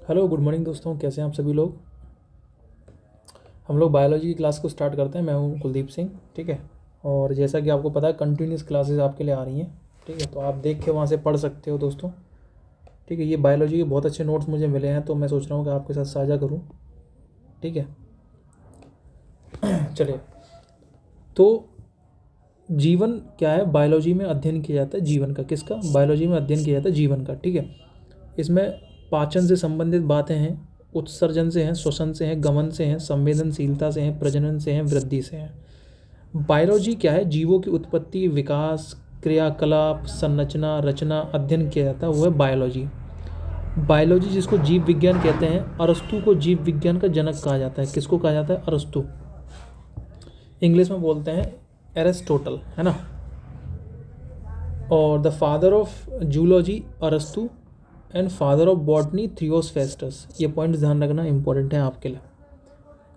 Hello, good morning दोस्तों। कैसे हैं आप सभी लोग। हम लोग बायोलॉजी की क्लास को स्टार्ट करते हैं। मैं हूं कुलदीप सिंह, ठीक है। और जैसा कि आपको पता है, कंटिन्यूस क्लासेस आपके लिए आ रही हैं, ठीक है। तो आप देख के वहाँ से पढ़ सकते हो दोस्तों, ठीक है। ये बायोलॉजी के बहुत अच्छे नोट्स मुझे मिले हैं, तो मैं सोच रहा हूँ कि आपके साथ साझा करूँ, ठीक है। चलिए, तो जीवन क्या है, बायोलॉजी में अध्ययन किया जाता है जीवन का। किसका? बायोलॉजी में अध्ययन किया जाता है जीवन का, ठीक है। इसमें पाचन से संबंधित बातें हैं, उत्सर्जन से हैं, श्वसन से हैं, गमन से हैं, संवेदनशीलता से हैं, प्रजनन से हैं, वृद्धि से हैं। बायोलॉजी क्या है? जीवों की उत्पत्ति, विकास, क्रियाकलाप, संरचना, रचना अध्ययन किया जाता है, वो है बायोलॉजी। बायोलॉजी जिसको जीव विज्ञान कहते हैं, अरस्तु को जीव विज्ञान का जनक कहा जाता है। किसको कहा जाता है? अरस्तु। इंग्लिश में बोलते हैं एरिस्टोटल, है ना। और द फादर ऑफ जूलॉजी अरस्तु एंड फादर ऑफ बॉटनी थियोसफेस्टस। ये पॉइंट ध्यान रखना इंपॉर्टेंट है आपके लिए।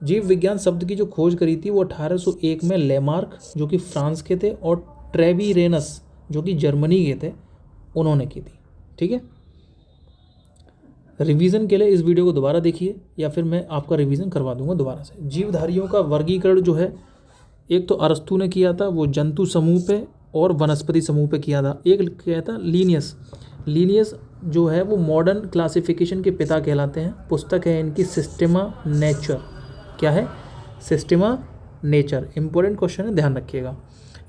जीव विज्ञान शब्द की जो खोज करी थी वो 1801 में लेमार्क, जो कि फ्रांस के थे, और ट्रेविरेनस, जो कि जर्मनी के थे, उन्होंने की थी, ठीक है। रिवीजन के लिए इस वीडियो को दोबारा देखिए, या फिर मैं आपका रिवीजन करवा दूंगा दोबारा से। जीवधारियों का वर्गीकरण जो है, एक तो अरस्तु ने किया था, वो जंतु समूह पे और वनस्पति समूह पे किया था। एक किया था लीनियस। लीनियस जो है वो मॉडर्न क्लासिफिकेशन के पिता कहलाते हैं। पुस्तक है इनकी सिस्टेमा नेचर। क्या है? सिस्टेमा नेचर। इंपॉर्टेंट क्वेश्चन है, ध्यान रखिएगा।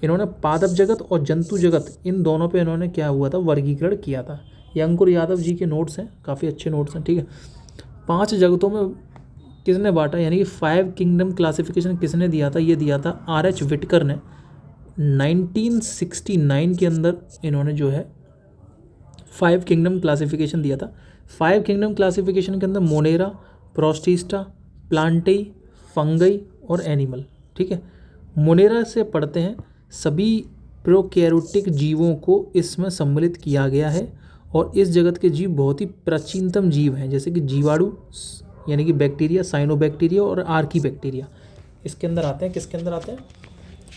इन्होंने पादप जगत और जंतु जगत, इन दोनों पे इन्होंने क्या हुआ था, वर्गीकरण किया था। ये अंकुर यादव जी के नोट्स हैं, काफ़ी अच्छे नोट्स हैं, ठीक है। 5 जगतों में किसने बांटा, यानी कि 5 किंगडम क्लासिफिकेशन किसने दिया था? ये दिया था R.H. विटकर ने 1969 के अंदर। इन्होंने जो है 5 किंगडम क्लासिफिकेशन दिया था। 5 किंगडम क्लासिफिकेशन के अंदर मोनेरा, प्रोस्टिस्टा, प्लांटेई, फंगई और एनिमल, ठीक है। मोनेरा से पढ़ते हैं सभी प्रोकैरियोटिक जीवों को इसमें सम्मिलित किया गया है, और इस जगत के जीव बहुत ही प्राचीनतम जीव हैं, जैसे कि जीवाणु यानी कि बैक्टीरिया, साइनोबैक्टीरिया और आर्की बैक्टीरिया इसके अंदर आते हैं। किसके अंदर आते हैं?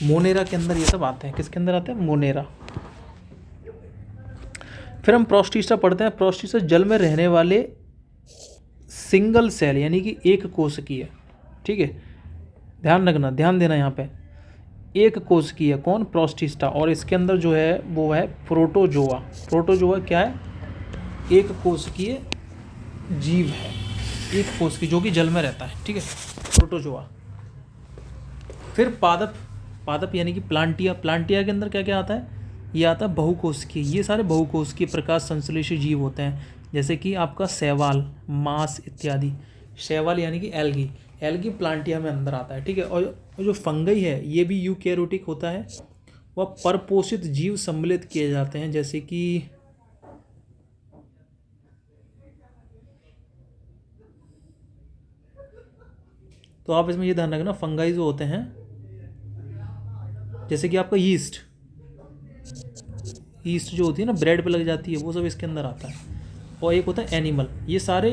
मोनेरा के अंदर ये सब आते हैं। किसके अंदर आते हैं? मोनेरा। फिर हम प्रोस्टिस्टा पढ़ते हैं। प्रोस्टिस्टा जल में रहने वाले सिंगल सेल यानी कि एक कोशिकीय, ठीक है। ध्यान रखना, ध्यान देना यहाँ पे, एक कोशिकीय। कौन? प्रोस्टिस्टा। और इसके अंदर जो है वो है प्रोटोजोआ। प्रोटोजोआ क्या है? एक कोशिकीय जीव है, एक कोशिकीय जो कि जल में रहता है, ठीक है, प्रोटोजोआ। फिर पादप। पादप यानी कि प्लांटिया। प्लांटिया के अंदर क्या क्या आता है? ये आता है बहुकोशिकीय। ये सारे बहुकोशिकीय प्रकाश संश्लेषी जीव होते हैं, जैसे कि आपका शैवाल, मांस इत्यादि। शैवाल यानी कि एल्गी। एल्गी प्लांटिया में अंदर आता है, ठीक है। और जो फंगई है ये भी यूकैरियोटिक होता है। वह परपोषित जीव सम्मिलित किए जाते हैं, जैसे कि तो आप इसमें ये ध्यान रखना, फंगाई जो होते हैं, जैसे कि आपका यीस्ट। यीस्ट जो होती है ना, ब्रेड पे लग जाती है, वो सब इसके अंदर आता है। और एक होता है एनिमल। ये सारे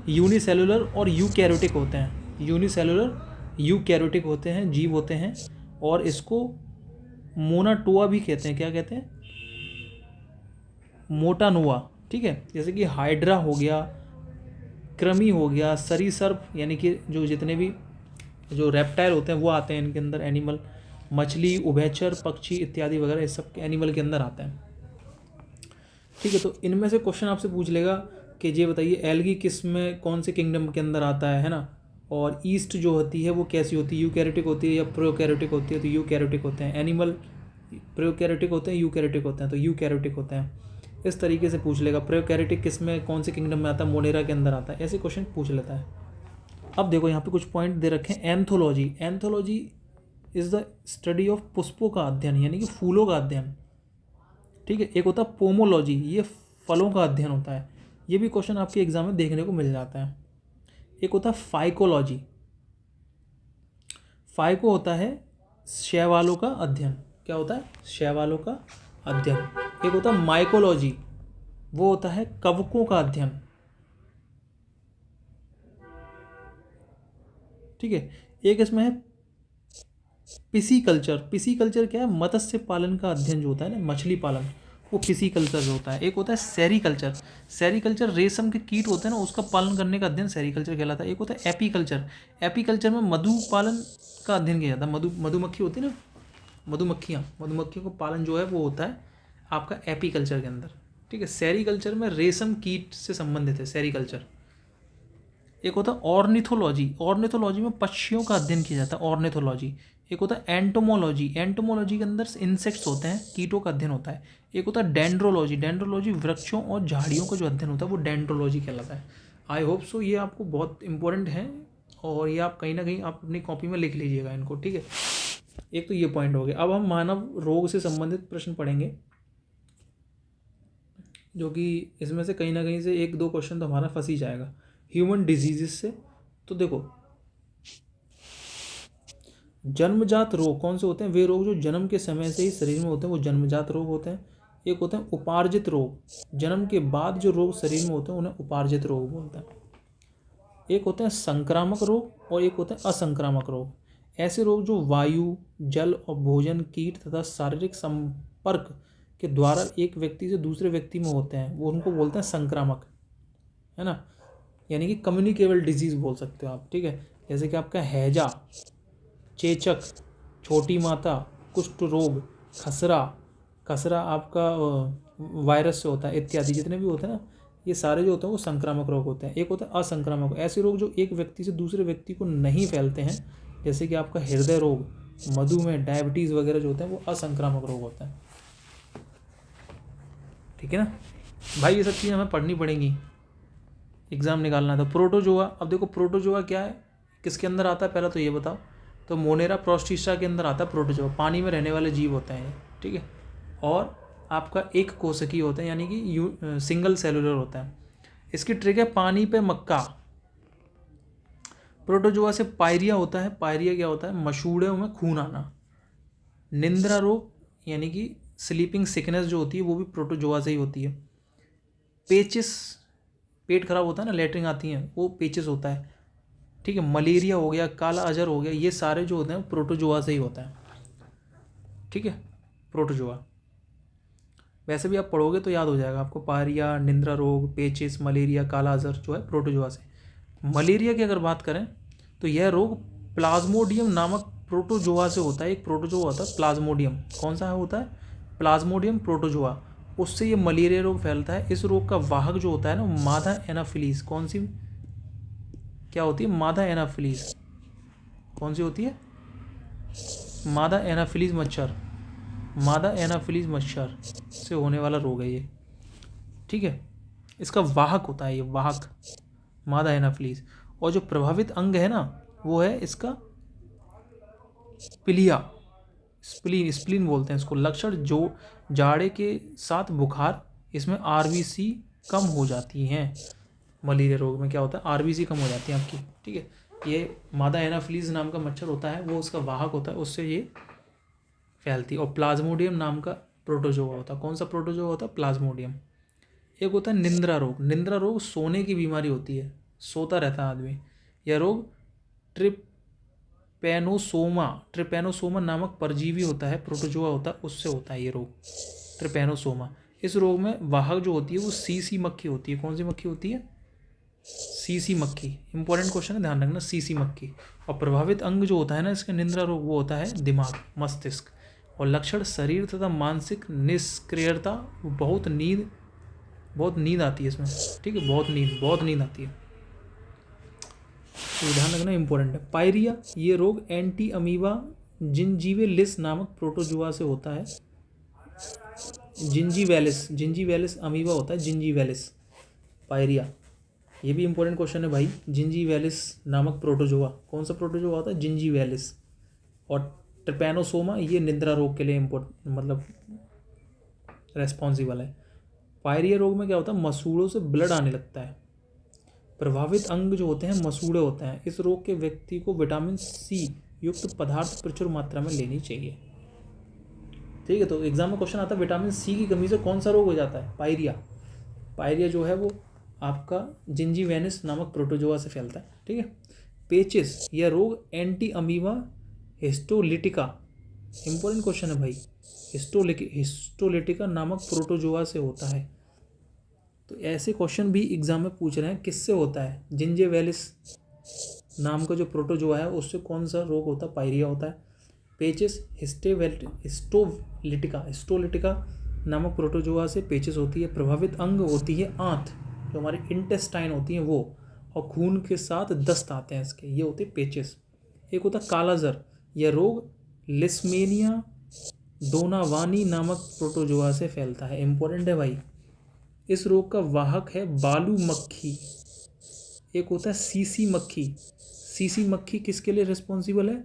यूनिसेलुलर और यूकैरियोटिक होते हैं। यूनिसेलुलर यूकैरियोटिक होते हैं, जीव होते हैं। और इसको मोनाटोआ भी कहते हैं। क्या कहते हैं? मोटानोआ, ठीक है। जैसे कि हाइड्रा हो गया, कृमि हो गया, सरीसर्प यानी कि जो जितने भी जो रेप्टाइल होते हैं वो आते हैं इनके अंदर, एनिमल। मछली, उभयचर, पक्षी इत्यादि वगैरह, ये सब एनिमल के अंदर आते हैं, ठीक है। तो इनमें से क्वेश्चन आपसे पूछ लेगा कि ये बताइए एल्गी किस में, कौन से किंगडम के अंदर आता है ना। और ईस्ट जो होती है वो कैसी होती है, यूकैरियोटिक होती है या प्रोकैरियोटिक होती है? तो यूकैरियोटिक होते हैं। एनिमल प्रोकैरियोटिक होते हैं, यूकैरियोटिक होते हैं, तो यूकैरियोटिक होते हैं। इस तरीके से पूछ लेगा। प्रोकैरियोटिक किस में, कौन से किंगडम में आता है? मोनेरा के अंदर आता है। ऐसे क्वेश्चन पूछ लेता है। अब देखो यहाँ पे कुछ पॉइंट दे रखे हैं। Anthology. Anthology is the study of पुष्पों का अध्ययन, यानी कि फूलों का अध्ययन, ठीक है। एक होता है पोमोलॉजी, ये फलों का अध्ययन होता है। ये भी क्वेश्चन आपके एग्जाम में देखने को मिल जाता है। एक होता है फाइकोलॉजी। फाइको होता है शैवालों का अध्ययन। क्या होता है? शैवालों का अध्ययन। एक होता है माइकोलॉजी, वो होता है कवकों का अध्ययन, ठीक है। एक इसमें है पिसीकल्चर। पिसीकल्चर क्या है? मत्स्य पालन का अध्ययन जो होता है ना, मछली पालन, वो फिसिकल्चर जो होता है। एक होता है सेरीकल्चर। सेरीकल्चर रेशम के कीट होते हैं ना, उसका पालन करने का अध्ययन सेरीकल्चर कहलाता है। एक होता है एपीकल्चर। एपीकल्चर में मधु पालन का अध्ययन किया जाता है। मधुमक्खी होती है ना, मधुमक्खियों का पालन जो है वो होता है आपका एपीकल्चर के अंदर, ठीक है। सेरीकल्चर में रेशम कीट से संबंधित है सेरीकल्चर। एक होता है ऑर्निथोलॉजी। ऑर्निथोलॉजी में पक्षियों का अध्ययन किया जाता है, ऑर्निथोलॉजी। एक होता है एंटोमोलॉजी। एंटोमोलॉजी के अंदर इंसेक्ट्स होते हैं, कीटों का अध्ययन होता है। एक होता है डेंड्रोलॉजी। डेंड्रोलॉजी वृक्षों और झाड़ियों का जो अध्ययन होता है वो डेंड्रोलॉजी कहलाता है। आई होप सो ये आपको बहुत इंपॉर्टेंट है और ये आप कहीं ना कहीं आप अपनी कॉपी में लिख लीजिएगा इनको, ठीक है। एक तो ये पॉइंट हो गया। अब हम मानव रोग से संबंधित प्रश्न पढ़ेंगे, जो कि इसमें से कहीं ना कहीं से एक दो क्वेश्चन तो हमारा फंस ही जाएगा ह्यूमन डिजीजेस से। तो देखो, जन्मजात रोग कौन से होते हैं? वे रोग जो जन्म के समय से ही शरीर में होते हैं वो जन्मजात रोग होते हैं। एक होते हैं उपार्जित रोग। जन्म के बाद जो रोग शरीर में होते हैं उन्हें उपार्जित रोग बोलते हैं। एक होते हैं संक्रामक रोग और एक होते हैं असंक्रामक रोग। ऐसे रोग जो वायु, जल और भोजन, कीट तथा शारीरिक संपर्क के द्वारा एक व्यक्ति से दूसरे व्यक्ति में होते हैं वो उनको बोलते हैं संक्रामक, है ना। यानी कि कम्युनिकेबल डिजीज बोल सकते हो आप, ठीक है। जैसे कि आपका हैजा, चेचक, छोटी माता, कुष्ठ रोग, खसरा। खसरा आपका वायरस से होता है, इत्यादि जितने भी होते हैं ना, ये सारे जो होते हैं वो संक्रामक रोग होते हैं। एक होता है असंक्रामक। ऐसे रोग जो एक व्यक्ति से दूसरे व्यक्ति को नहीं फैलते हैं, जैसे कि आपका हृदय रोग, मधुमेह, डायबिटीज़ वगैरह जो होते हैं वो असंक्रामक रोग होते हैं, ठीक है ना भाई। ये सब चीज़ें हमें पढ़नी पड़ेंगी, एग्ज़ाम निकालना था। प्रोटोजोआ, अब देखो प्रोटोजोआ क्या है, किसके अंदर आता है पहला तो ये बताओ। तो मोनेरा प्रोस्टिसा के अंदर आता है प्रोटोजोआ। पानी में रहने वाले जीव होते हैं, ठीक है। और आपका एक कोशिकीय होते हैं, यानी कि सिंगल सेलुलर होता है। इसकी ट्रिक है पानी पे मक्का। प्रोटोजोआ से पायरिया होता है। पायरिया क्या होता है? मसूड़ों में खून आना। निंद्रा रोग यानी कि स्लीपिंग सिकनेस जो होती है वो भी प्रोटोजोआ से ही होती है। पेचिस, पेट खराब होता है ना, लेटरिन आती हैं, वो पेचिस होता है, ठीक है। मलेरिया हो गया, काला अजर हो गया, ये सारे जो होते हैं प्रोटोजोआ से ही होता है, ठीक है। प्रोटोजोआ वैसे भी आप पढ़ोगे तो याद हो जाएगा आपको। पायरिया, निंद्रा रोग, पेचिस, मलेरिया, काला अजर जो है प्रोटोजोआ से। मलेरिया की अगर बात करें तो यह रोग प्लाज्मोडियम नामक प्रोटोजोआ से होता है। एक प्रोटोजोआ होता है प्लाज्मोडियम, कौन सा होता है? प्लाज्मोडियम प्रोटोजोआ, उससे ये मलेरिया रोग फैलता है। इस रोग का वाहक जो होता है ना, मादा एनाफिलीज। कौन सी क्या होती है? मादा एनाफिलीज। कौन सी होती है? मादा एनाफिलीज मच्छर। मादा एनाफिलीज मच्छर से होने वाला रोग है ये, ठीक है। इसका वाहक होता है ये, वाहक मादा एनाफिलीज। और जो प्रभावित अंग है ना वो है इसका पिलिया, स्प्लीन बोलते हैं इसको। लक्षण जो जाड़े के साथ बुखार, इसमें आरबीसी कम हो जाती हैं। मलेरिया रोग में क्या होता है? आरबीसी कम हो जाती है आपकी, ठीक है। ये मादा एनाफिलीज नाम का मच्छर होता है, वो उसका वाहक होता है, उससे ये फैलती है। और प्लाज्मोडियम नाम का प्रोटोजोआ होता है। कौन सा प्रोटोजोआ होता है? प्लाज्मोडियम। एक होता है निंद्रा रोग। निंद्रा रोग सोने की बीमारी होती है, सोता रहता है आदमी। यह रोग ट्रिपैनोसोमा नामक परजीवी होता है, प्रोटोजोआ होता है, उससे होता है ये रोग, ट्रिपैनोसोमा। इस रोग में वाहक जो होती है वो सीसी मक्खी होती है। कौन सी मक्खी होती है? सीसी मक्खी। इंपॉर्टेंट क्वेश्चन है, ध्यान रखना, सीसी मक्खी। और प्रभावित अंग जो होता है ना इसका निंद्रा रोग, वो होता है दिमाग, मस्तिष्क। और लक्षण शरीर तथा मानसिक निष्क्रियता, बहुत नींद आती है इसमें, ठीक है। बहुत नींद आती है, तो ध्यान रखना, इंपॉर्टेंट है। पायरिया, ये रोग एंटी अमीबा जिंजीवेलिस नामक प्रोटोजोआ से होता है। जिंजीवेलिस अमीबा होता है, जिंजीवेलिस। पायरिया, ये भी इंपॉर्टेंट क्वेश्चन है भाई। जिंजीवेलिस नामक प्रोटोजोआ, कौन सा प्रोटोजोआ होता है? जिंजीवेलिस। और ट्रिपैनोसोमा ये निद्रा रोग के लिए मतलब रेस्पॉन्सिबल है। पायरिया रोग में क्या होता है? मसूड़ों से ब्लड आने लगता है। प्रभावित अंग जो होते हैं मसूड़े होते हैं। इस रोग के व्यक्ति को विटामिन सी युक्त पदार्थ प्रचुर मात्रा में लेनी चाहिए, ठीक है। तो एग्जाम में क्वेश्चन आता है विटामिन सी की कमी से कौन सा रोग हो जाता है? पायरिया। पायरिया जो है वो आपका जिंजीवेलिस नामक प्रोटोजोआ से फैलता है, ठीक है। पेचिस, यह रोग anti amoeba histolytica important question है भाई। हिस्टोलिटिका नामक प्रोटोजोआ से होता है। तो ऐसे क्वेश्चन भी एग्जाम में पूछ रहे हैं, किससे होता है? जिंजेवेलिस नाम का जो प्रोटोजोआ है उससे कौन सा रोग होता है? पायरिया होता है। पेचिस हिस्टोलिटिका नामक प्रोटोजोआ से पेचिस होती है। प्रभावित अंग होती है आंत, जो हमारी इंटेस्टाइन होती है वो, और खून के साथ दस्त आते हैं इसके, ये होते हैं पेचिस। एक होता है कालाजर, यह रोग लिस्मेनिया डोनावानी नामक प्रोटोजोआ से फैलता है। इंपॉर्टेंट है भाई। इस रोग का वाहक है बालू मक्खी। एक होता है सीसी मक्खी। सीसी मक्खी किसके लिए रिस्पॉन्सिबल है?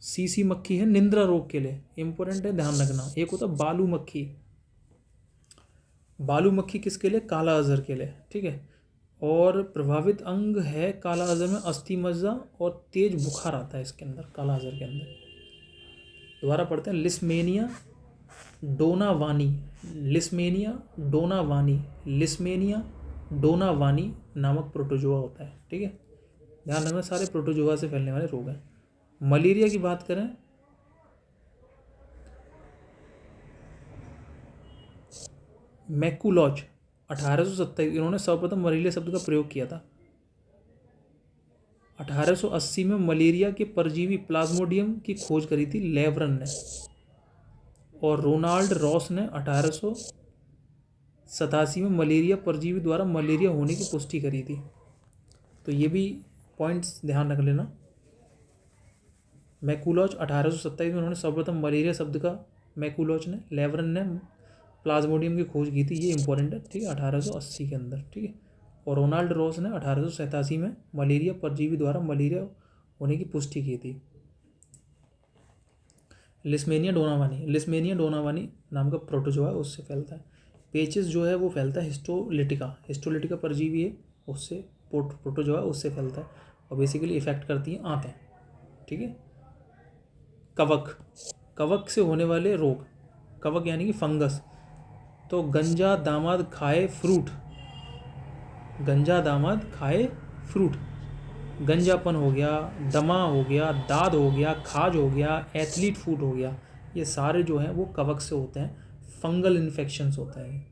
सीसी मक्खी है निंद्रा रोग के लिए। इंपॉर्टेंट है, ध्यान रखना। एक होता है बालू मक्खी। बालू मक्खी किसके लिए? काला अजहर के लिए, ठीक है। और प्रभावित अंग है काला अजहर में अस्थि मज्जा और तेज बुखार आता है इसके अंदर, काला अजहर के अंदर। दोबारा पढ़ते हैं, लिस्मेनिया डोनावानी, लिस्मेनिया डोनावानी, लिस्मेनिया डोनावानी नामक प्रोटोजोआ होता है, ठीक है। ध्यान रखना, सारे प्रोटोजोआ से फैलने वाले रोग हैं। मलेरिया की बात करें, मैकुलॉज 1827, इन्होंने सर्वप्रथम मलेरिया शब्द का प्रयोग किया था। 1880 में मलेरिया के परजीवी प्लाज्मोडियम की खोज करी थी लेवरन ने, और रोनाल्ड रॉस ने 1887 में मलेरिया परजीवी द्वारा मलेरिया होने की पुष्टि करी थी। तो ये भी पॉइंट्स ध्यान रख लेना। मैकुलॉज 1827 में उन्होंने सर्वप्रथम मलेरिया शब्द का, मैकुलॉज ने, लेवरन ने प्लाज्मोडियम की खोज की थी, ये इंपॉर्टेंट है, ठीक है, 1880 के अंदर, ठीक है। और रोनाल्ड रॉस ने 1887 में मलेरिया परजीवी द्वारा मलेरिया होने की पुष्टि की थी। लिस्मेनिया डोनावानी नाम का प्रोटोजोआ उससे फैलता है। पेचिस जो है वो फैलता है हिस्टोलिटिका परजीवी है, उससे प्रोटोजोआ उससे फैलता है, और बेसिकली इफेक्ट करती हैं आंतें, ठीक है। कवक से होने वाले रोग, कवक यानी कि फंगस। तो गंजा दामाद खाए फ्रूट, गंजापन हो गया, दमा हो गया, दाद हो गया, खाज हो गया, एथलीट फूट हो गया, ये सारे जो हैं वो कवक से होते हैं, फंगल इन्फेक्शंस होते हैं,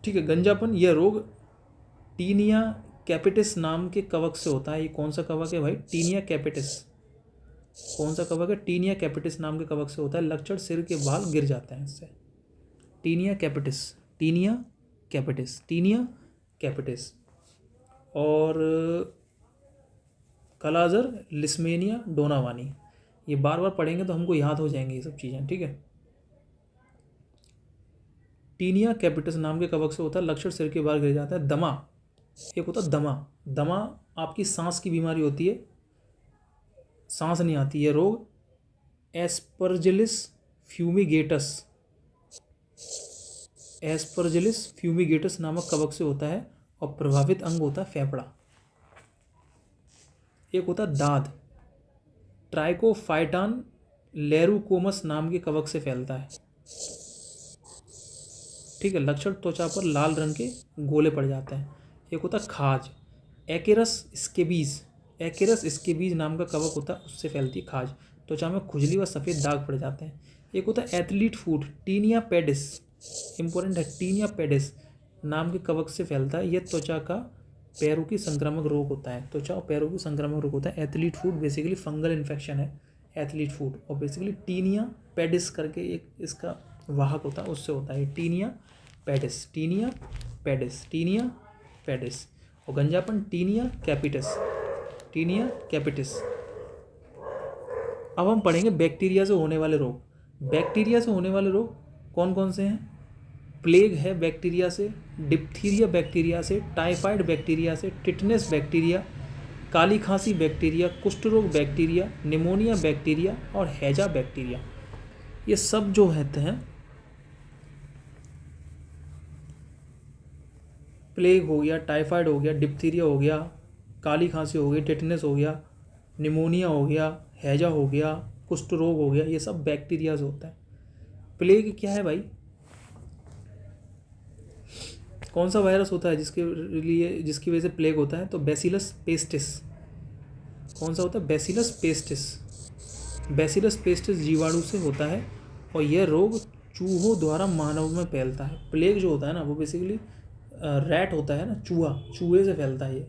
ठीक है। गंजापन यह रोग टीनिया कैपिटिस नाम के कवक से होता है। ये कौन सा कवक है भाई? Tinea capitis. कौन सा कवक है? टीनिया कैपिटिस नाम के कवक से होता है। लक्षण सिर के बाल गिर जाते हैं इससे। Tinea capitis. और कालाजर लिस्मेनिया डोनावानी, ये बार बार पढ़ेंगे तो हमको याद हो जाएंगे ये सब चीज़ें, ठीक है। टीनिया कैपिटिस नाम के कवक से होता है, लक्षण सिर के बाल गिर जाता है। दमा, एक होता है दमा आपकी सांस की बीमारी होती है, सांस नहीं आती, है रोग एस्परजिलिस फ्यूमिगेटस नामक कवक से होता है, और प्रभावित अंग होता है फेफड़ा। एक होता है दाद, ट्राइकोफाइटान लेरुकोमस नाम के कवक से फैलता है, ठीक है। लक्षण त्वचा पर लाल रंग के गोले पड़ जाते हैं। एक होता है खाज, एक्केरस स्केबीज नाम का कवक होता है, उससे फैलती है खाज, त्वचा में खुजली व सफ़ेद दाग पड़ जाते हैं। एक होता है एथलीट फूट, टीनिया पेडिस, इंपॉर्टेंट है, टीनिया पेडिस नाम के कवक से फैलता है। यह त्वचा का पैरों की संक्रामक रोग होता है, त्वचा और पैरों की संक्रामक रोग होता है। एथलीट फूट बेसिकली फंगल इन्फेक्शन है, एथलीट फूट, और बेसिकली टीनिया पेडिस करके एक इसका वाहक होता है, उससे होता है टीनिया पेडिस। और गंजापन टीनिया कैपिटिस। अब हम पढ़ेंगे बैक्टीरिया से होने वाले रोग। कौन कौन से हैं? प्लेग है बैक्टीरिया से, डिप्थीरिया बैक्टीरिया से, टाइफाइड बैक्टीरिया से, टिटनेस बैक्टीरिया, काली खांसी बैक्टीरिया, कुष्ठ रोग बैक्टीरिया, निमोनिया बैक्टीरिया और हैजा बैक्टीरिया। ये सब जो होते हैं, प्लेग हो गया, टाइफाइड हो गया, डिप्थीरिया हो गया, काली खांसी हो गई, टिटनेस हो गया, निमोनिया हो गया, हैजा हो गया, कुष्ठ रोग हो गया, ये सब बैक्टीरिया से होता है। प्लेग क्या है भाई? कौन सा वायरस होता है जिसकी वजह से प्लेग होता है? तो बैसिलस पेस्टिस। कौन सा होता है? Bacillus pestis. बैसिलस पेस्टिस जीवाणु से होता है और यह रोग चूहों द्वारा मानव में फैलता है। प्लेग जो होता है ना वो बेसिकली रैट होता है ना, चूहे से फैलता है ये।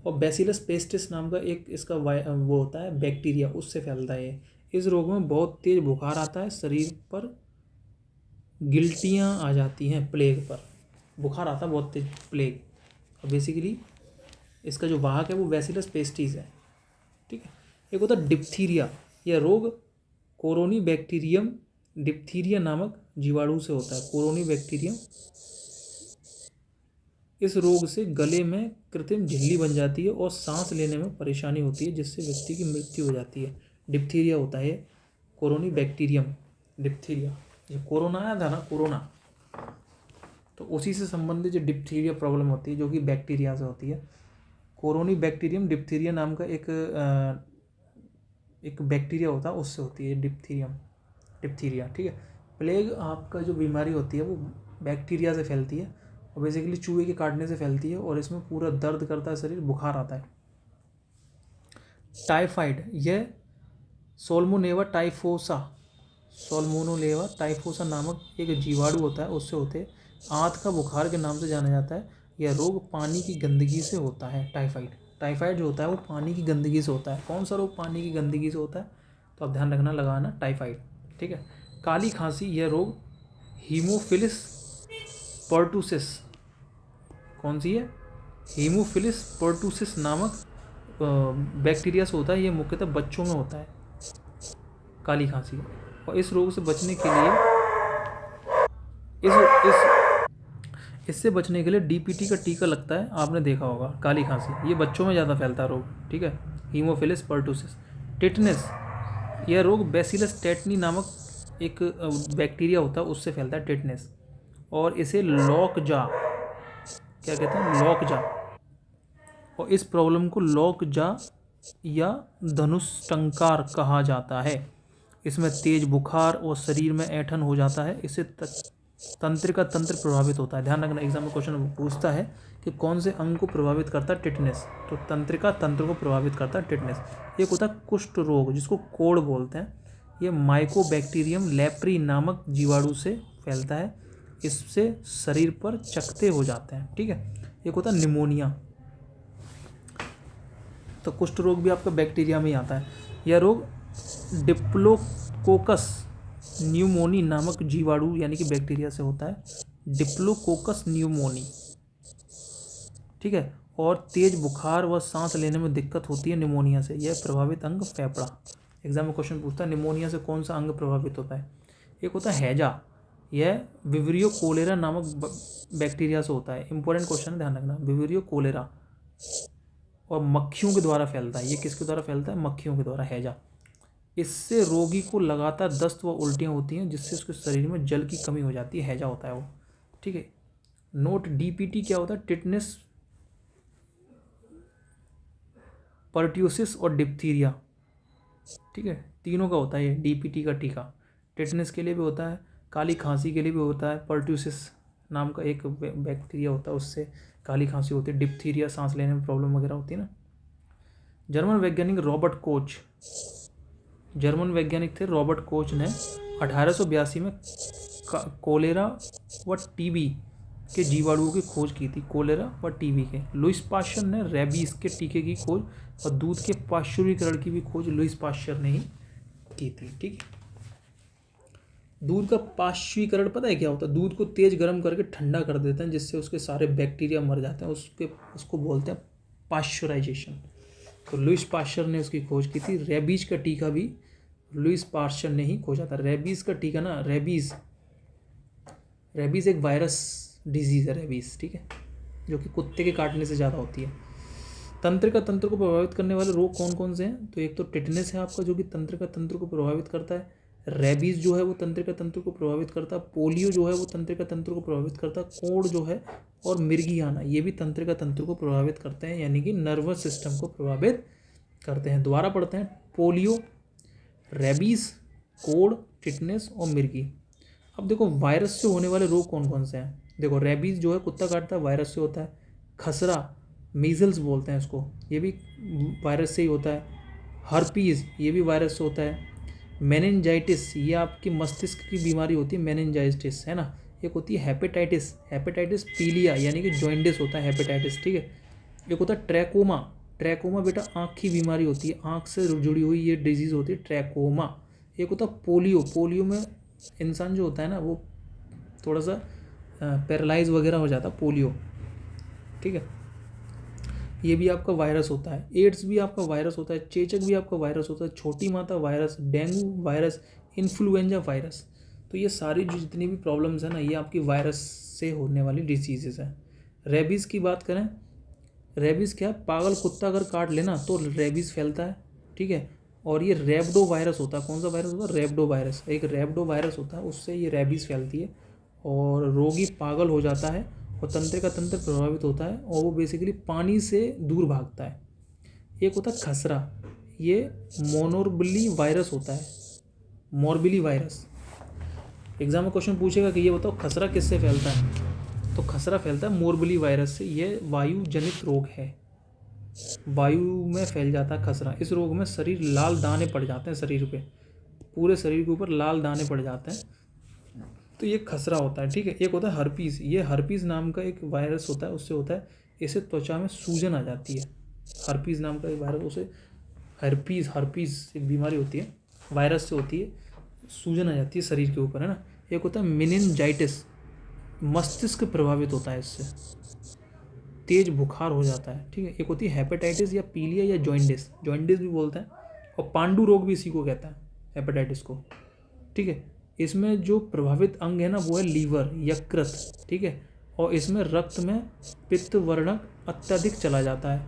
और बैसिलस पेस्टिस नाम का एक इसका वो होता है बैक्टीरिया, उससे फैलता है ये। इस रोग में बहुत तेज बुखार आता है, शरीर पर गिल्टियाँ आ जाती हैं। प्लेग पर बुखार आता है बहुत तेज, प्लेग। और बेसिकली इसका जो वाहक है वो बैसिलस पेस्टिस है, ठीक है। एक होता है डिप्थीरिया। यह रोग कोरोनी बैक्टीरियम डिप्थीरिया नामक जीवाणु से होता है। कोरोनी बैक्टीरियम, इस रोग से गले में कृत्रिम झिल्ली बन जाती है और सांस लेने में परेशानी होती है, जिससे व्यक्ति की मृत्यु हो जाती है। डिप्थीरिया होता है कोरोनी बैक्टीरियम डिप्थीरिया। जो कोरोना आया था ना, कोरोना, तो उसी से संबंधित जो डिप्थीरिया प्रॉब्लम होती है जो कि बैक्टीरिया से होती है। कोरोनी बैक्टीरियम डिप्थीरिया नाम का एक बैक्टीरिया होता है, उससे होती है डिप्थीरिया, ठीक है। प्लेग आपका जो बीमारी होती है वो बैक्टीरिया से फैलती है और बेसिकली चूहे के काटने से फैलती है और इसमें पूरा दर्द करता है शरीर, बुखार आता है। टाइफाइड, यह सोल्मोनेला टाइफोसा नामक एक जीवाणु होता है, उससे होते हैं। आंत का बुखार के नाम से जाना जाता है। यह रोग पानी की गंदगी से होता है। टाइफाइड जो होता है वो पानी की गंदगी से होता है। कौन सा रोग पानी की गंदगी से होता है? तो आप ध्यान रखना, लगाना टाइफाइड, ठीक है। काली खांसी, यह रोग हीमोफिलिस पर्टुसिस, कौन सी है? हीमोफिलिस पर्टुसिस नामक बैक्टीरिया से होता है। यह मुख्यतः बच्चों में होता है, काली खांसी। और इस रोग से बचने के लिए इससे बचने के लिए डीपीटी का टीका लगता है, आपने देखा होगा। काली खांसी ये बच्चों में ज़्यादा फैलता है रोग, ठीक है। Haemophilus pertussis. टिटनेस, यह रोग बैसिलस टेटनी नामक एक बैक्टीरिया होता है, उससे फैलता है टिटनेस। और इसे लॉकजा, क्या कहते हैं? लॉकजा। और इस प्रॉब्लम को लॉकजा या धनुष्टंकार कहा जाता है। इसमें तेज बुखार और शरीर में ऐंठन हो जाता है। इससे तंत्रिका तंत्र प्रभावित होता है। ध्यान रखना, एग्जाम में क्वेश्चन पूछता है कि कौन से अंग को प्रभावित करता है? टिटनेस। तो तंत्रिका तंत्र को प्रभावित करता है टिटनेस। एक होता है कुष्ठ रोग, जिसको कोढ़ बोलते हैं। ये माइकोबैक्टीरियम लेप्री नामक जीवाणु से फैलता है। इससे शरीर पर चकत्ते हो जाते हैं, ठीक है। एक होता है निमोनिया। तो कुष्ठ रोग भी आपका बैक्टीरिया में ही आता है। यह रोग डिप्लोकोकस न्यूमोनी नामक जीवाणु यानी कि बैक्टीरिया से होता है। डिप्लोकोकस न्यूमोनी, ठीक है। और तेज बुखार व सांस लेने में दिक्कत होती है निमोनिया से। यह प्रभावित अंग फेफड़ा। एग्जाम में क्वेश्चन पूछता है निमोनिया से कौन सा अंग प्रभावित होता है? एक होता है हैजा। यह विवरियो कोलेरा नामक बैक्टीरिया से होता है। इंपॉर्टेंट क्वेश्चन है, ध्यान रखना। विवरियो कोलेरा, और मक्खियों के द्वारा फैलता है। ये किसके द्वारा फैलता है? मक्खियों के द्वारा, हैजा। इससे रोगी को लगातार दस्त व उल्टियाँ होती हैं, जिससे उसके शरीर में जल की कमी हो जाती है। हैजा होता है वो, ठीक है। नोट, डीपीटी क्या होता है? टिटनेस, पर्ट्यूसिस और डिप्थीरिया, ठीक है। तीनों का होता है ये डीपीटी का टीका। टिटनेस के लिए भी होता है, काली खांसी के लिए भी होता है। पर्ट्यूसिस नाम का एक बैक्टीरिया होता है, उससे काली खांसी होती है। डिप्थीरिया सांस लेने में प्रॉब्लम वगैरह होती है ना। जर्मन वैज्ञानिक थे रॉबर्ट कोच ने 1882 में कोलेरा व टीबी के जीवाणुओं की खोज की थी। कोलेरा व टीबी के। लुईस पाश्चर ने रेबीज के टीके की खोज और दूध के पाश्चुरीकरण की भी खोज लुईस पाश्चर ने ही की थी, ठीक है। दूध का पाश्चुरीकरण पता है क्या होता है? दूध को तेज गर्म करके ठंडा कर देते हैं, जिससे उसके सारे बैक्टीरिया मर जाते हैं। उसको बोलते हैं पाश्चराइजेशन। तो लुईस पाश्चर ने उसकी खोज की थी। रेबीज का टीका भी लुईस पाश्चर ने ही खोजा था। रेबीज का टीका ना, रेबीज एक वायरस डिजीज़ है, रेबीज, ठीक है, जो कि कुत्ते के काटने से ज़्यादा होती है। तंत्रिका तंत्र को प्रभावित करने वाले रोग कौन कौन से हैं? तो एक तो टिटनेस है आपका, जो कि तंत्रिका तंत्र को प्रभावित करता है। रेबीज जो है वो तंत्रिका तंत्र को प्रभावित करता है। पोलियो जो है वो तंत्रिका तंत्र को प्रभावित करता है। कोढ़ जो है और मिर्गी आना, ये भी तंत्रिका तंत्र को प्रभावित करते हैं, यानी कि नर्वस सिस्टम को प्रभावित करते हैं। दोबारा पढ़ते हैं। पोलियो, रेबीज, कोढ़, टिटनेस और मिर्गी। अब देखो वायरस से होने वाले रोग कौन कौन से हैं। देखो रेबीज जो है कुत्ता काटता है, वायरस से होता है। खसरा मीजल्स बोलते हैं इसको, ये भी वायरस से ही होता है। हर्पीज़, ये भी वायरस से होता है। मेनिनजाइटिस, ये आपकी मस्तिष्क की बीमारी होती है, मेनिनजाइटिस, है ना। एक होती है हेपेटाइटिस, हेपेटाइटिस पीलिया यानी कि जॉइंडिस होता है हेपेटाइटिस, ठीक है। एक होता है ट्रैकोमा, ट्रैकोमा बेटा आँख की बीमारी होती है, आँख से जुड़ी हुई ये डिजीज़ होती है ट्रैकोमा। एक होता है पोलियो, पोलियो में इंसान जो होता है ना वो थोड़ा सा पैरालाइज वगैरह हो जाता है, पोलियो, ठीक है। ये भी आपका वायरस होता है। एड्स भी आपका वायरस होता है, चेचक भी आपका वायरस होता है, छोटी माता virus, dengue virus, influenza virus. तो ये सारी जो जितनी भी प्रॉब्लम्स है ना, ये आपकी वायरस से होने वाली डिसीजेज हैं। रेबीज़ की बात करें, रेबीज़ क्या है, पागल कुत्ता अगर काट लेना तो रेबीज़ फैलता है, ठीक है। और ये रेबडो वायरस होता है, कौन सा वायरस होता है, रेबडो वायरस, एक रेबडो वायरस होता है, उससे ये रेबीज़ फैलती है और रोगी पागल हो जाता है और तंत्र का तंत्र प्रभावित होता है और वो बेसिकली पानी से दूर भागता है। एक होता है खसरा, ये मोनोरबिली वायरस होता है, मोरबिली वायरस। एग्जाम में क्वेश्चन पूछेगा कि ये बताओ खसरा किससे फैलता है, तो खसरा फैलता है मोरबिली वायरस से। ये वायु जनित रोग है, वायु में फैल जाता है खसरा। इस रोग में शरीर लाल दाने पड़ जाते हैं, शरीर पे, पूरे शरीर के ऊपर लाल दाने पड़ जाते हैं, तो ये खसरा होता है, ठीक है। एक होता है हर्पीज़, ये हर्पीज़ नाम का एक वायरस होता है, उससे होता है इससे त्वचा में सूजन आ जाती है। हर्पीज़ नाम का एक वायरस, उसे हर्पीज़ एक बीमारी होती है, वायरस से होती है, सूजन आ जाती है शरीर के ऊपर, है ना। एक होता है मेनिनजाइटिस, मस्तिष्क प्रभावित होता है इससे, तेज बुखार हो जाता है, ठीक है। एक होती है हेपेटाइटिस या पीलिया या जॉइंडिस, जॉइंडिस भी बोलते हैं, और पांडु रोग भी इसी को कहता है, हेपेटाइटिस को, ठीक है। इसमें जो प्रभावित अंग है ना वो है लीवर, यकृत, ठीक है। और इसमें रक्त में पित्त वर्णक अत्यधिक चला जाता है,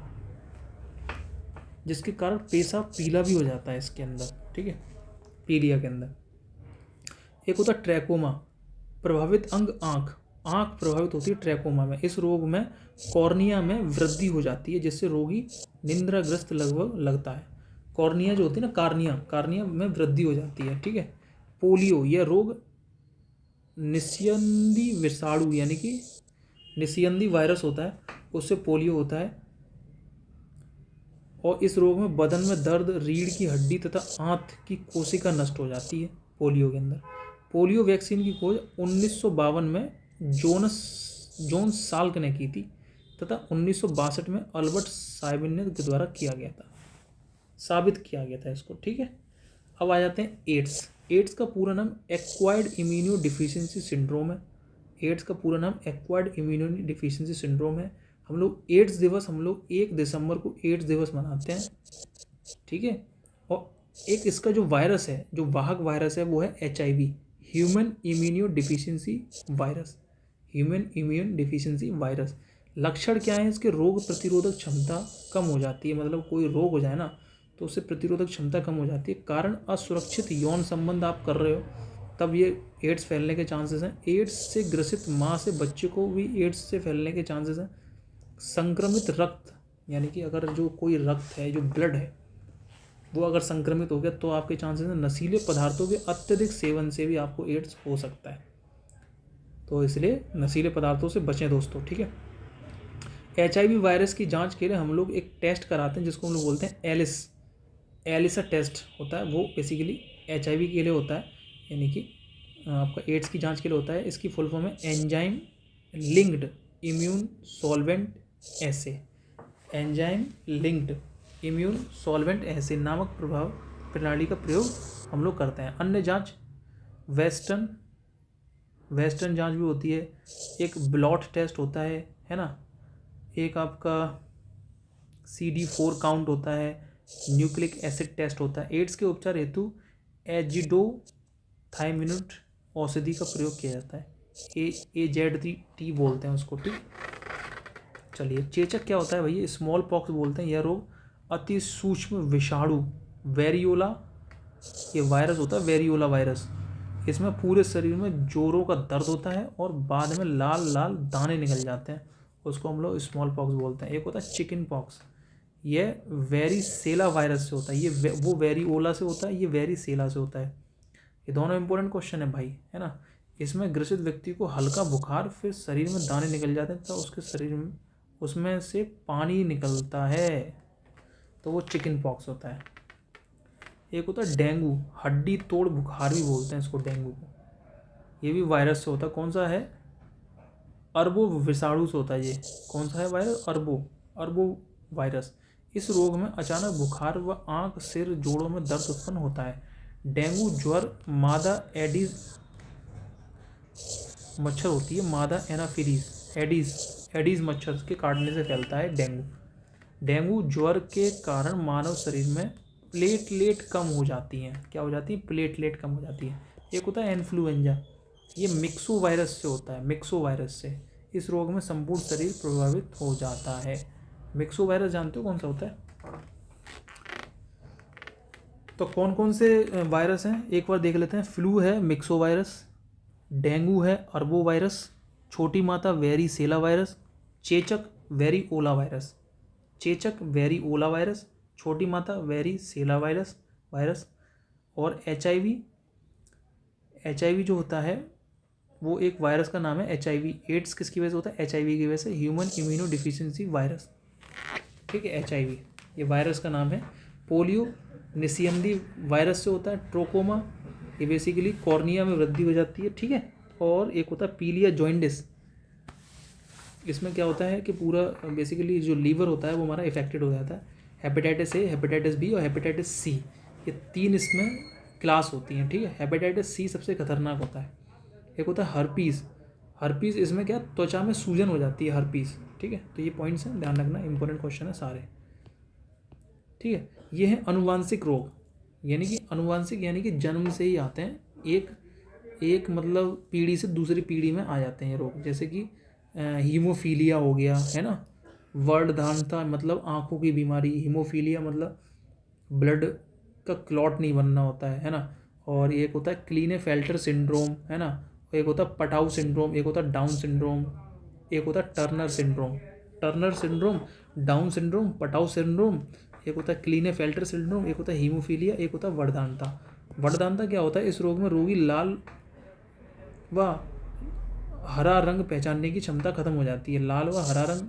जिसके कारण पेशाब पीला भी हो जाता है इसके अंदर, ठीक है, पीलिया के अंदर। एक होता है ट्रैकोमा, प्रभावित अंग आँख, आँख प्रभावित होती है ट्रैकोमा में। इस रोग में कॉर्निया में वृद्धि हो जाती है, जिससे रोगी निंद्राग्रस्त लगभग लगता है। कॉर्निया जो होती है ना, कार्निया में वृद्धि हो जाती है, ठीक है। पोलियो, यह रोग निस्यंदी विषाणु यानी कि निस्यंदी वायरस होता है, उससे पोलियो होता है। और इस रोग में बदन में दर्द, रीढ़ की हड्डी तथा आंत की कोशिका नष्ट हो जाती है पोलियो के अंदर। पोलियो वैक्सीन की खोज 1952 में जोन्स साल्क ने की थी तथा 1962 में अल्बर्ट साइबिन के द्वारा किया गया था, साबित किया गया था इसको, ठीक है। अब आ जाते हैं एड्स। एड्स का पूरा नाम एक्वायर्ड इम्यूनो डिफिशियंसी सिंड्रोम है। एड्स का पूरा नाम एक्वायर्ड इम्यूनो डिफिशियंसी सिंड्रोम है। हम लोग एड्स दिवस, हम लोग 1 दिसंबर को एड्स दिवस मनाते हैं, ठीक है। और एक इसका जो वायरस है, जो वाहक वायरस है, वो है HIV, human immuno deficiency virus, human immune deficiency virus. लक्षण क्या है इसके, रोग प्रतिरोधक क्षमता कम हो जाती है, मतलब कोई रोग हो जाए ना तो उससे प्रतिरोधक क्षमता कम हो जाती है। कारण असुरक्षित यौन संबंध आप कर रहे हो तब ये एड्स फैलने के चांसेस हैं। एड्स से ग्रसित माँ से बच्चे को भी एड्स से फैलने के चांसेस हैं। संक्रमित रक्त, यानी कि अगर जो कोई रक्त है, जो ब्लड है, वो अगर संक्रमित हो गया तो आपके चांसेस हैं। नशीले पदार्थों के अत्यधिक सेवन से भी आपको एड्स हो सकता है, तो इसलिए नशीले पदार्थों से बचें दोस्तों, ठीक है। HIV वायरस की जांच के लिए हम लोग एक टेस्ट कराते हैं जिसको हम लोग बोलते हैं एलिसा टेस्ट होता है। वो बेसिकली HIV के लिए होता है, यानी कि आपका एड्स की जांच के लिए होता है। इसकी फुल फॉर्म है एंजाइम लिंक्ड इम्यून सॉल्वेंट एसे, एंजाइम लिंक्ड इम्यून सॉल्वेंट एसे नामक प्रभाव प्रणाली का प्रयोग हम लोग करते हैं। अन्य जांच वेस्टर्न जांच भी होती है। एक ब्लॉट टेस्ट होता है ना। एक आपका CD4 काउंट होता है, न्यूक्लिक एसिड टेस्ट होता है। एड्स के उपचार हेतु एजिडोथाइमिनुट औषधि का प्रयोग किया जाता है, AZT बोलते हैं उसको, ठीक। चलिए, चेचक क्या होता है भैया, स्मॉल पॉक्स बोलते हैं। यह रोग अति सूक्ष्म विषाणु वेरियोला, ये वायरस होता है वेरियोला वायरस। इसमें पूरे शरीर में जोरों का दर्द होता है और बाद में लाल लाल दाने निकल जाते हैं, उसको हम लोग स्मॉल पॉक्स बोलते हैं। एक होता है चिकन पॉक्स, ये वेरिसेला वायरस से होता है। ये वो वेरियोला से होता है, ये वेरिसेला से होता है। ये दोनों इंपॉर्टेंट क्वेश्चन है भाई, है ना। इसमें ग्रसित व्यक्ति को हल्का बुखार, फिर शरीर में दाने निकल जाते हैं तो उसके शरीर में उसमें से पानी निकलता है, तो वो चिकन पॉक्स होता है। एक होता है डेंगू, हड्डी तोड़ बुखार भी बोलते हैं इसको, डेंगू को। ये भी वायरस से होता है। कौन सा है? अरबो विषाणु से होता है ये। कौन सा है वायरस? अरबो वायरस। इस रोग में अचानक बुखार व आंख, सिर, जोड़ों में दर्द उत्पन्न होता है। डेंगू ज्वर मादा एडीज मच्छर होती है, मादा एनाफिलीज एडीज मच्छर के काटने से फैलता है डेंगू। डेंगू ज्वर के कारण मानव शरीर में प्लेटलेट कम हो जाती हैं। क्या हो जाती है? प्लेटलेट कम हो जाती है। एक होता है इन्फ्लुएंजा, ये मिक्सो वायरस से होता है, मिक्सो वायरस से। इस रोग में संपूर्ण शरीर प्रभावित हो जाता है। मिक्सो वायरस जानते हो कौन सा होता है? तो कौन कौन से वायरस हैं एक बार देख लेते हैं। फ्लू है मिक्सो वायरस, डेंगू है अरबो वायरस, छोटी माता वेरीसेला वायरस, चेचक वेरिओला वायरस। चेचक वेरिओला वायरस, छोटी माता वेरीसेला वायरस। और एच आई वी जो होता है वो एक वायरस का नाम है। HIV एड्स किसकी वजह से होता है? HIV की वजह से, ह्यूमन इम्यूनो डिफिशियंसी वायरस। ठीक है, HIV ये वायरस का नाम है। पोलियो निसियंदी वायरस से होता है। ट्रोकोमा ये बेसिकली कॉर्निया में वृद्धि हो जाती है। ठीक है, और एक होता है पीलिया जॉइंडिस। इसमें क्या होता है कि पूरा बेसिकली जो लीवर होता है वो हमारा इफेक्टेड हो जाता है। हेपेटाइटिस A, हेपेटाइटिस B और हेपेटाइटिस C, ये 3 इसमें क्लास होती हैं। ठीक है, हेपेटाइटिस C सबसे खतरनाक होता है। एक होता है हर्पीस, इसमें क्या त्वचा में सूजन हो जाती है, हर्पीस। ठीक है, तो ये पॉइंट्स हैं, ध्यान रखना, इंपॉर्टेंट क्वेश्चन है सारे। ठीक है, ये है अनुवांशिक रोग, यानी कि अनुवांशिक यानी कि जन्म से ही आते हैं, एक मतलब पीढ़ी से दूसरी पीढ़ी में आ जाते हैं ये रोग। जैसे कि हीमोफीलिया हो गया, है ना। वर्णधानता मतलब आंखों की बीमारी। हीमोफीलिया मतलब ब्लड का क्लॉट नहीं बनना होता है ना। और एक होता है क्लीनेफेल्टर सिंड्रोम, है ना। एक होता है पटाउ सिंड्रोम, एक होता है डाउन सिंड्रोम, एक होता है Turner syndrome, down syndrome, Patau syndrome. एक होता है क्लीनेफेल्टर सिंड्रोम, एक होता है हीमोफीलिया, एक होता है वर्णधानता क्या होता है? इस रोग में रोगी लाल व हरा रंग पहचानने की क्षमता खत्म हो जाती है। लाल व हरा रंग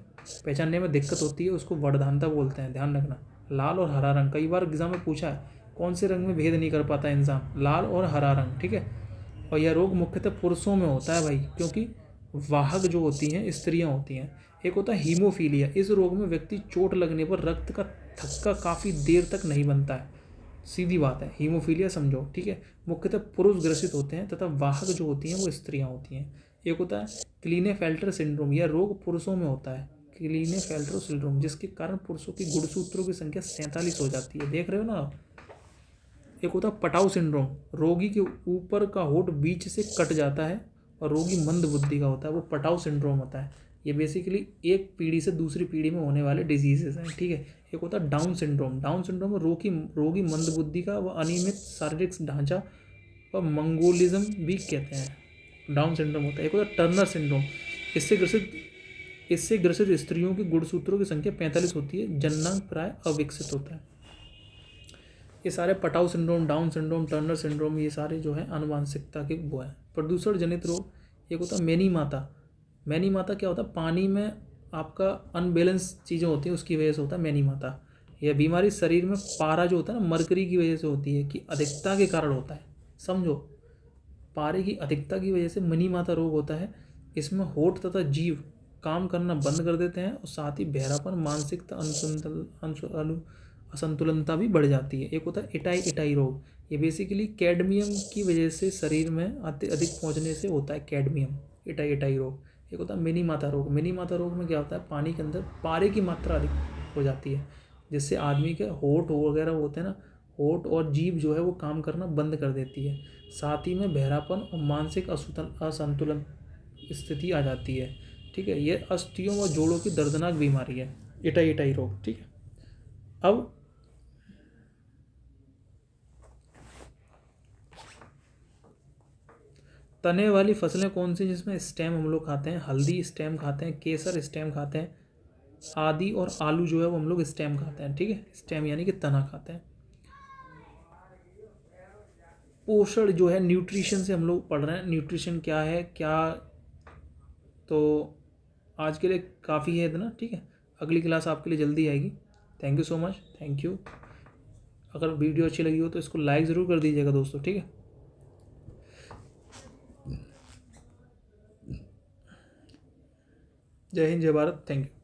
पहचानने में दिक्कत होती है, उसको वर्णधानता बोलते हैं। ध्यान रखना, लाल और हरा रंग। कई बार एग्जाम में पूछा है कौन से रंग में भेद नहीं कर पाता इंसान? लाल और हरा रंग। ठीक है, और यह रोग मुख्यतः पुरुषों में होता है भाई, क्योंकि वाहक जो होती हैं स्त्रियां होती हैं। एक होता है हीमोफीलिया, इस रोग में व्यक्ति चोट लगने पर रक्त का थक्का काफ़ी देर तक नहीं बनता है। सीधी बात है, हीमोफीलिया समझो। ठीक है, मुख्यतः पुरुष ग्रसित होते हैं तथा वाहक जो होती हैं वो स्त्रियां होती हैं। एक होता है क्लीनेफेल्टर सिंड्रोम, यह रोग पुरुषों में होता है, क्लीनेफेल्टर सिंड्रोम, जिसके कारण पुरुषों की गुणसूत्रों की संख्या 47 हो जाती है। देख रहे हो ना आप। एक होता है पटाउ सिंड्रोम, रोगी के ऊपर का होंठ बीच से कट जाता है और रोगी मंद बुद्धि का होता है, वो पटाउ सिंड्रोम होता है। ये बेसिकली एक पीढ़ी से दूसरी पीढ़ी में होने वाले डिजीजेस हैं। ठीक है, एक होता है डाउन सिंड्रोम में रोगी मंद बुद्धि का व अनियमित शारीरिक ढांचा व मंगोलिज्म भी कहते हैं, डाउन सिंड्रोम होता है। एक होता है टर्नर सिंड्रोम, इससे ग्रसित स्त्रियों की गुणसूत्रों की संख्या 45 होती है, जननांग प्राय अविकसित होता है। ये सारे Patau syndrome, down syndrome, Turner syndrome, ये सारे जो है आनुवांशिकता के वो हैं। प्रदूषण जनित रोग, एक होता है मैनी माता क्या होता है? पानी में आपका अनबैलेंस चीज़ें होती हैं, उसकी वजह से होता है मैनी माता। यह बीमारी शरीर में पारा जो होता है ना, मरकरी की वजह से होती है, कि अधिकता के कारण होता है। समझो, पारे की अधिकता की वजह से मनी माता रोग होता है। इसमें होठ तथा जीभ काम करना बंद कर देते हैं और साथ ही बहरापन, मानसिकता, असंतुलनता भी बढ़ जाती है। एक होता है इटाई रोग, ये बेसिकली कैडमियम की वजह से शरीर में अधिक पहुंचने से होता है, कैडमियम इटाई रोग। एक होता है मिनी माता रोग में क्या होता है? पानी के अंदर पारे की मात्रा अधिक हो जाती है, जिससे आदमी के होठ वगैरह होते हैं ना, होठ और जीभ जो है वो काम करना बंद कर देती है। साथ ही में बहरापन और मानसिक असंतुलन स्थिति आ जाती है। ठीक है, ये अस्थियों व जोड़ों की दर्दनाक बीमारी है, इटाई रोग। ठीक है, अब तने वाली फसलें कौन सी जिसमें स्टेम हम लोग खाते हैं? हल्दी स्टेम खाते हैं, केसर स्टेम खाते हैं, आदि और आलू जो है वो हम लोग स्टेम खाते हैं। ठीक है, स्टेम यानी कि तना खाते हैं। पोषण जो है, न्यूट्रिशन से हम लोग पढ़ रहे हैं, न्यूट्रिशन क्या है क्या। तो आज के लिए काफ़ी है इतना, ठीक है। अगली क्लास आपके लिए जल्दी आएगी। Thank you so much, thank you. अगर वीडियो अच्छी लगी हो तो इसको लाइक ज़रूर कर दीजिएगा दोस्तों, ठीक है। जय हिंद, जय भारत, थैंक यू।